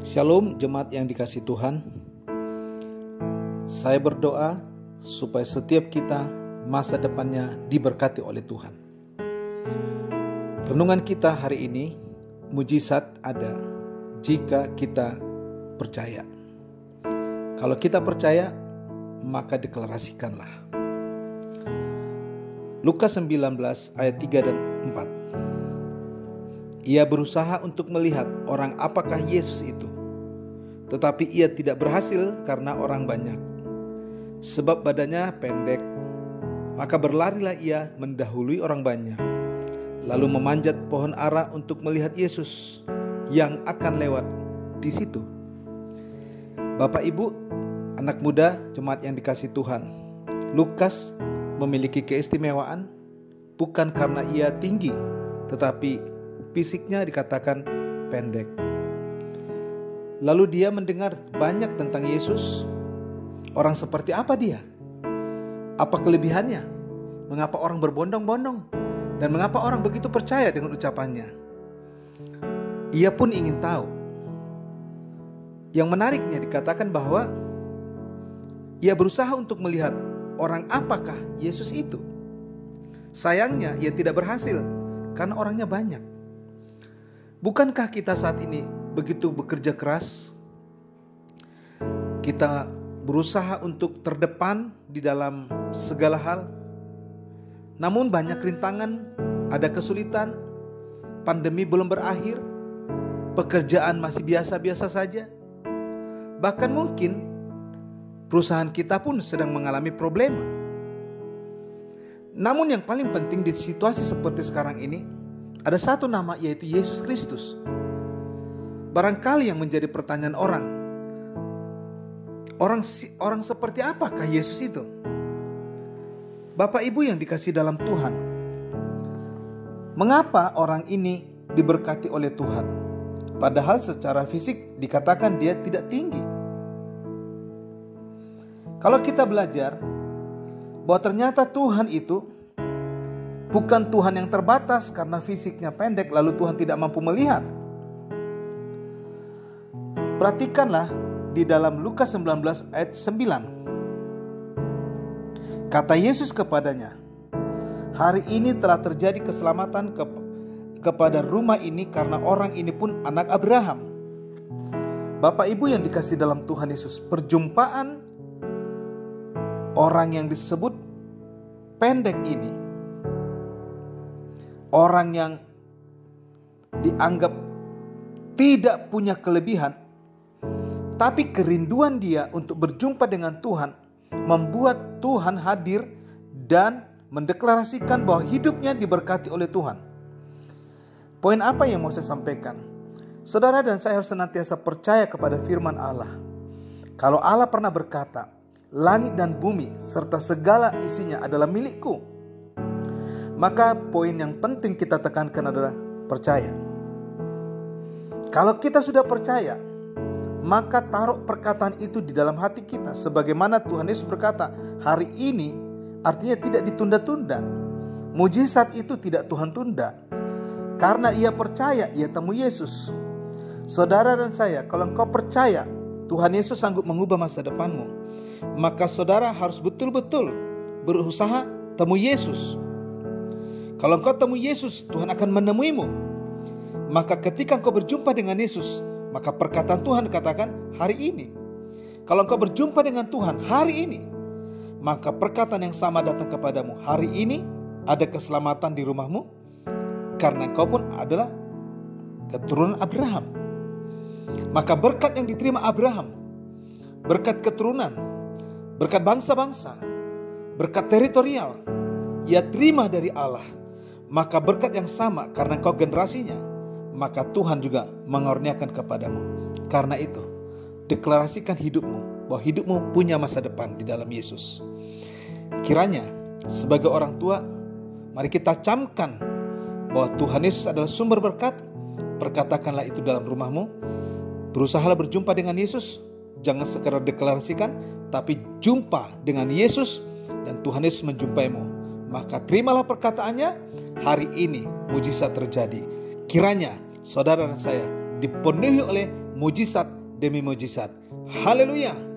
Shalom jemaat yang dikasihi Tuhan. Saya berdoa supaya setiap kita masa depannya diberkati oleh Tuhan. Renungan kita hari ini, mujizat ada jika kita percaya. Kalau kita percaya, maka deklarasikanlah. Lukas 19 ayat 3 dan 4. Ia berusaha untuk melihat orang apakah Yesus itu, tetapi ia tidak berhasil karena orang banyak, sebab badannya pendek. Maka berlarilah ia mendahului orang banyak, lalu memanjat pohon ara untuk melihat Yesus yang akan lewat di situ. Bapak, Ibu, anak muda, jemaat yang dikasihi Tuhan, Lukas memiliki keistimewaan bukan karena ia tinggi, tetapi fisiknya dikatakan pendek. Lalu dia mendengar banyak tentang Yesus. Orang seperti apa dia? Apa kelebihannya? Mengapa orang berbondong-bondong? Dan mengapa orang begitu percaya dengan ucapannya? Ia pun ingin tahu. Yang menariknya dikatakan bahwa ia berusaha untuk melihat orang apakah Yesus itu. Sayangnya ia tidak berhasil karena orangnya banyak. Bukankah kita saat ini begitu bekerja keras? Kita berusaha untuk terdepan di dalam segala hal. Namun banyak rintangan, ada kesulitan, pandemi belum berakhir, pekerjaan masih biasa-biasa saja. Bahkan mungkin perusahaan kita pun sedang mengalami problema. Namun yang paling penting di situasi seperti sekarang ini, ada satu nama, yaitu Yesus Kristus. Barangkali yang menjadi pertanyaan orang seperti apakah Yesus itu? Bapak Ibu yang dikasihi dalam Tuhan, mengapa orang ini diberkati oleh Tuhan? Padahal secara fisik dikatakan dia tidak tinggi. Kalau kita belajar bahwa ternyata Tuhan itu bukan Tuhan yang terbatas karena fisiknya pendek lalu Tuhan tidak mampu melihat. Perhatikanlah di dalam Lukas 19 ayat 9. Kata Yesus kepadanya, "Hari ini telah terjadi keselamatan kepada rumah ini karena orang ini pun anak Abraham." Bapak Ibu yang dikasihi dalam Tuhan Yesus, perjumpaan orang yang disebut pendek ini, orang yang dianggap tidak punya kelebihan, tapi kerinduan dia untuk berjumpa dengan Tuhan membuat Tuhan hadir dan mendeklarasikan bahwa hidupnya diberkati oleh Tuhan. Poin apa yang mau saya sampaikan? Saudara dan saya harus senantiasa percaya kepada firman Allah. Kalau Allah pernah berkata, "Langit dan bumi serta segala isinya adalah milikku," maka poin yang penting kita tekankan adalah percaya. Kalau kita sudah percaya, maka taruh perkataan itu di dalam hati kita. Sebagaimana Tuhan Yesus berkata, hari ini artinya tidak ditunda-tunda. Mujizat itu tidak Tuhan tunda. Karena ia percaya, ia temui Yesus. Saudara dan saya, kalau engkau percaya Tuhan Yesus sanggup mengubah masa depanmu, maka saudara harus betul-betul berusaha temui Yesus. Kalau engkau temui Yesus, Tuhan akan menemuimu. Maka ketika engkau berjumpa dengan Yesus, maka perkataan Tuhan katakan hari ini. Kalau engkau berjumpa dengan Tuhan hari ini, maka perkataan yang sama datang kepadamu. Hari ini ada keselamatan di rumahmu, karena engkau pun adalah keturunan Abraham. Maka berkat yang diterima Abraham, berkat keturunan, berkat bangsa-bangsa, berkat teritorial, ia terima dari Allah. Maka berkat yang sama karena engkau generasinya, maka Tuhan juga mengurniakan kepadamu. Karena itu, deklarasikan hidupmu bahwa hidupmu punya masa depan di dalam Yesus. Kiranya sebagai orang tua, mari kita camkan bahwa Tuhan Yesus adalah sumber berkat. Perkatakanlah itu dalam rumahmu. Berusahalah berjumpa dengan Yesus. Jangan sekadar deklarasikan, tapi jumpa dengan Yesus dan Tuhan Yesus menjumpaimu. Maka terimalah perkataannya. Hari ini mujizat terjadi. Kiranya saudara dan saya dipenuhi oleh mujizat demi mujizat. Haleluya!